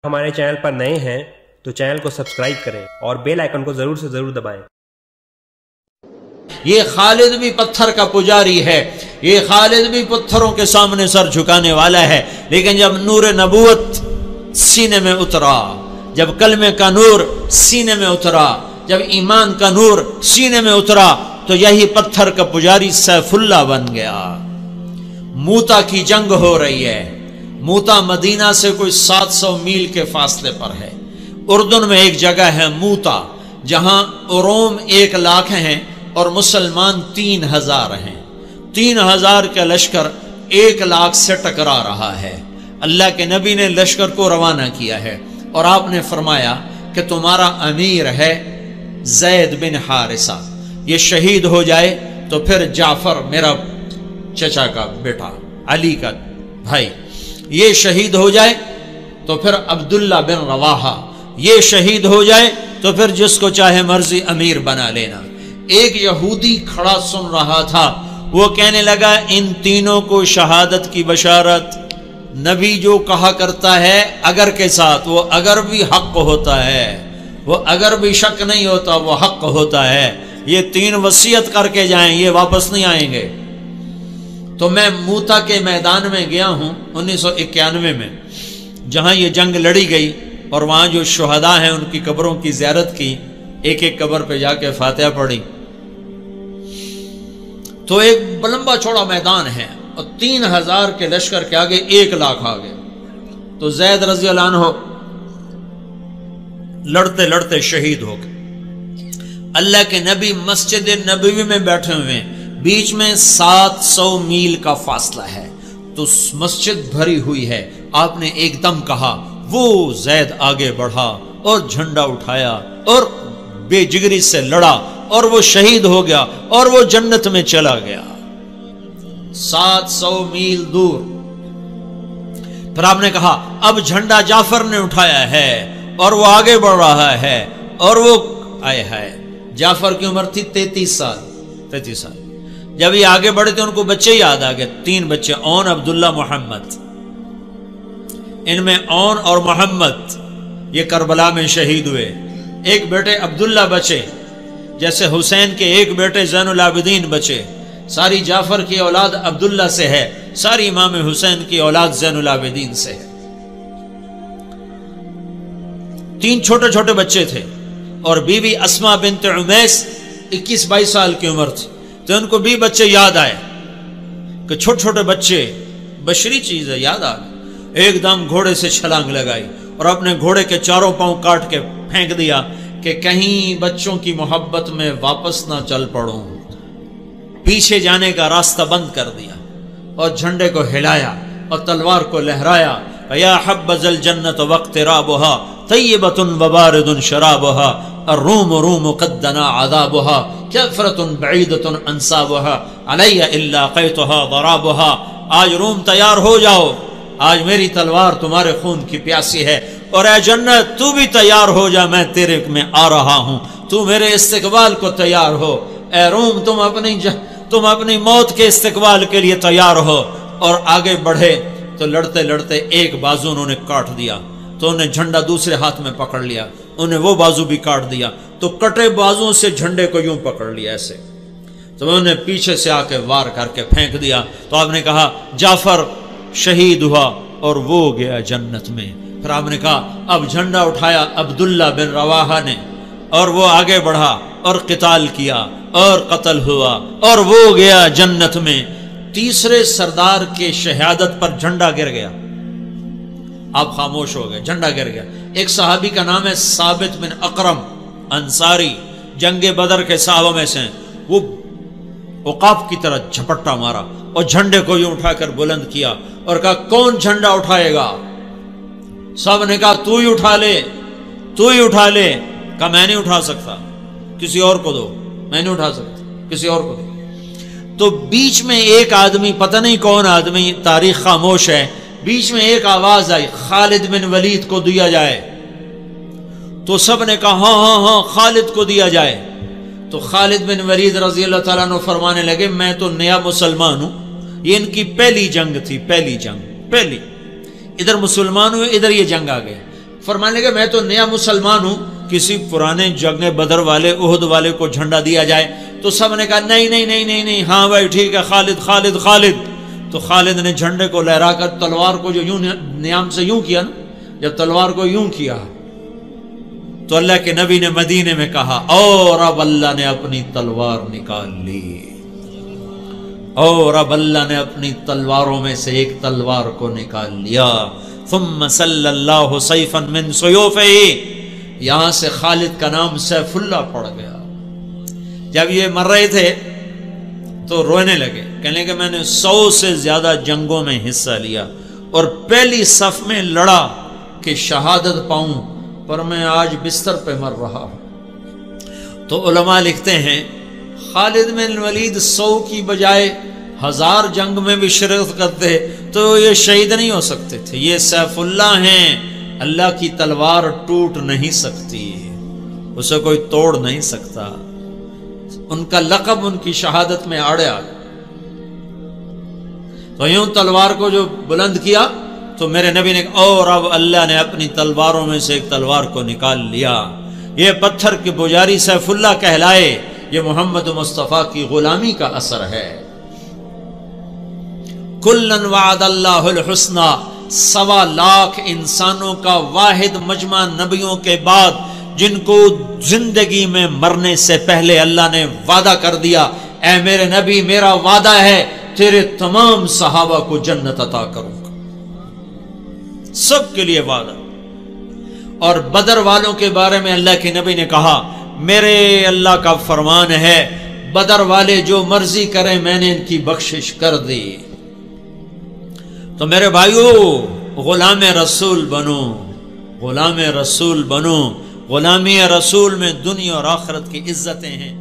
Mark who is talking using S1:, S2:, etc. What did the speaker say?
S1: ہمارے چینل پر نئے ہیں تو چینل کو سبسکرائب کریں اور بیل آئیکن کو ضرور سے ضرور دبائیں۔
S2: یہ خالد بھی پتھر کا پجاری ہے، یہ خالد بھی پتھروں کے سامنے سر جھکانے والا ہے، لیکن جب نور نبوت سینے میں اترا، جب کلمے کا نور سینے میں اترا، جب ایمان کا نور سینے میں اترا تو یہی پتھر کا پجاری سیف اللہ بن گیا۔ موتا کی جنگ ہو رہی ہے۔ موتا مدینہ سے کوئی 700 میل کے فاصلے پر ہے۔ اردن میں ایک جگہ ہے موتا، جہاں روم 1 لاکھ ہیں اور مسلمان 3000 ہیں۔ 3000 کا لشکر 1 لاکھ سے ٹکرا رہا ہے۔ اللہ کے نبی نے لشکر کو روانہ کیا ہے اور آپ نے فرمایا کہ تمہارا امیر ہے زید بن حارثہ، یہ شہید ہو جائے تو پھر جعفر میرا چچا کا بیٹا علی کا بھائی یہ شہید ہو جائے تو پھر عبداللہ بن رواحہ یہ شہید ہو جائے تو پھر جس کو چاہے مرضی امیر بنا لینا۔ ایک یہودی کھڑا سن رہا تھا، وہ کہنے لگا ان تینوں کو شہادت کی بشارت۔ نبی جو کہا کرتا ہے اگر کے ساتھ، وہ اگر بھی حق ہوتا ہے، وہ اگر بھی شک نہیں ہوتا، وہ حق ہوتا ہے۔ یہ 3 وصیت کر کے جائیں، یہ واپس نہیں آئیں گے۔ تو میں موتا کے میدان میں گیا ہوں 1991 میں، جہاں یہ جنگ لڑی گئی، اور وہاں جو شہداء ہیں ان کی قبروں کی زیارت کی، ایک ایک قبر پہ جا کے فاتحہ پڑھی۔ تو ایک لمبا چوڑا میدان ہے اور 3000 کے لشکر کے آگے 1 لاکھ آگے۔ تو زید رضی اللہ عنہ لڑتے لڑتے شہید ہو گئے۔ اللہ کے نبی مسجد نبوی میں بیٹھے ہوئے ہیں، بیچ میں 700 میل کا فاصلہ ہے، تو مسجد بھری ہوئی ہے۔ آپ نے ایک دم کہا، وہ زید آگے بڑھا اور جھنڈا اٹھایا اور بے جگری سے لڑا اور وہ شہید ہو گیا اور وہ جنت میں چلا گیا 700 میل دور۔ پھر آپ نے کہا اب جھنڈا جعفر نے اٹھایا ہے اور وہ آگے بڑھ رہا ہے، اور وہ آئے ہے۔ جعفر کی عمر تھی 33 سال۔ جب یہ آگے بڑھے تھے ان کو بچے یاد آ گئے، 3 بچے، اون، عبداللہ، محمد۔ ان میں اون اور محمد یہ کربلا میں شہید ہوئے۔ ایک بیٹے عبداللہ بچے، جیسے حسین کے ایک بیٹے زین العابدین بچے۔ ساری جعفر کی اولاد عبداللہ سے ہے، ساری امام حسین کی اولاد زین العابدین سے ہے۔ 3 چھوٹے چھوٹے بچے تھے، اور بی بی اسماء بنت عمیس 21-22 سال کی عمر تھی۔ تو ان کو بھی بچے یاد آئے کہ چھوٹے چھوٹے بچے بشری چیز ہے، یاد آ گئے۔ ایک دم گھوڑے سے چھلانگ لگائی اور اپنے گھوڑے کے 4 پاؤں کاٹ کے پھینک دیا کہ کہیں بچوں کی محبت میں واپس نہ چل پڑوں۔ پیچھے جانے کا راستہ بند کر دیا اور جھنڈے کو ہلایا اور تلوار کو لہرایا۔ یا حبذ الجنت واقترابها طیبۃ وبارد شرابها الروم روم قد دنا عذابها کفرۃ بعیدۃ انصابها علی الا قیتها ضرابها۔ آج روم تیار ہو جاؤ، آج میری تلوار تمہارے خون کی پیاسی ہے، اور اے جنت تو بھی تیار ہو جا، میں تیرے میں آ رہا ہوں، تو میرے استقبال کو تیار ہو۔ اے روم تم اپنی موت کے استقبال کے لیے تیار ہو۔ اور آگے بڑھے تو لڑتے لڑتے ایک بازو انہوں نے کاٹ دیا، تو انہیں جھنڈا دوسرے ہاتھ میں پکڑ لیا، انہیں وہ بازو بھی کاٹ دیا، تو کٹے بازوں سے جھنڈے کو یوں پکڑ لیا ایسے، تو انہوں نے پیچھے سے آ کے وار کر کے پھینک دیا۔ تو آپ نے کہا جعفر شہید ہوا اور وہ گیا جنت میں۔ پھر آپ نے کہا اب جھنڈا اٹھایا عبداللہ بن رواحہ نے، اور وہ آگے بڑھا اور قتال کیا اور قتل ہوا اور وہ گیا جنت میں۔ تیسرے سردار کے شہادت پر جھنڈا گر گیا، آپ خاموش ہو گئے، جھنڈا گر گیا۔ ایک صحابی کا نام ہے ثابت بن اقرم انصاری، جنگ بدر کے صحابہ میں سے، وہ عقاب کی طرح جھپٹا مارا اور جھنڈے کو یوں اٹھا کر بلند کیا اور کہا کون جھنڈا اٹھائے گا؟ سب نے کہا تو ہی اٹھا لے، تو ہی اٹھا لے۔ کہا میں نہیں اٹھا سکتا، کسی اور کو دو، میں نہیں اٹھا سکتا، کسی اور کو دو۔ تو بیچ میں ایک آدمی، پتہ نہیں کون آدمی، تاریخ خاموش ہے، بیچ میں ایک آواز آئی خالد بن ولید کو دیا جائے۔ تو سب نے کہا ہاں ہاں ہاں خالد کو دیا جائے۔ تو خالد بن ولید رضی اللہ تعالیٰ عنہ فرمانے لگے میں تو نیا مسلمان ہوں، یہ ان کی پہلی جنگ تھی، پہلی جنگ، پہلی، ادھر مسلمان ہوئے، ادھر یہ جنگ آ گئے۔ فرمانے لگے میں تو نیا مسلمان ہوں، کسی پرانے جنگ بدر والے احد والے کو جھنڈا دیا جائے تو سب نے کہا نہیں نہیں نہیں نہیں نہیں، ہاں بھائی ٹھیک ہے، خالد خالد خالد۔ تو خالد نے جھنڈے کو لہرا کر تلوار کو جو یوں نیام سے یوں کیا نا، جب تلوار کو یوں کیا تو اللہ کے نبی نے مدینے میں کہا اور اب اللہ نے اپنی تلوار نکال لی، اور اب اللہ نے اپنی تلواروں میں سے ایک تلوار کو نکال لیا۔ ثم صلی اللہ سیفا من سیوفہ، یہاں سے خالد کا نام سیف اللہ پڑ گیا۔ جب یہ مر رہے تھے تو رونے لگے، کہنے کہ میں نے 100 سے زیادہ جنگوں میں حصہ لیا اور پہلی صف میں لڑا کہ شہادت پاؤں، پر میں آج بستر پہ مر رہا ہوں۔ تو علماء لکھتے ہیں خالد بن ولید 100 کی بجائے 1000 جنگ میں بھی شرکت کرتے تو یہ شہید نہیں ہو سکتے تھے۔ یہ سیف اللہ ہیں، اللہ کی تلوار ٹوٹ نہیں سکتی، اسے کوئی توڑ نہیں سکتا، ان کا لقب ان کی شہادت میں آڑے آ گیا۔ تو یوں تلوار کو جو بلند کیا تو میرے نبی نے اور اب اللہ نے اپنی تلواروں میں سے ایک تلوار کو نکال لیا۔ یہ پتھر کے پجاری سیف اللہ کہلائے، یہ محمد مصطفیٰ کی غلامی کا اثر ہے۔ کلن وعد اللہ الحسنی، 1.25 لاکھ انسانوں کا واحد مجمع نبیوں کے بعد جن کو زندگی میں مرنے سے پہلے اللہ نے وعدہ کر دیا، اے میرے نبی میرا وعدہ ہے تیرے تمام صحابہ کو جنت عطا کروں گا، سب کے لیے وعدہ۔ اور بدر والوں کے بارے میں اللہ کے نبی نے کہا میرے اللہ کا فرمان ہے بدر والے جو مرضی کریں میں نے ان کی بخشش کر دی۔ تو میرے بھائیو غلام رسول بنو، غلام رسول بنو، غلامی رسول میں دنیا اور آخرت کی عزتیں ہیں۔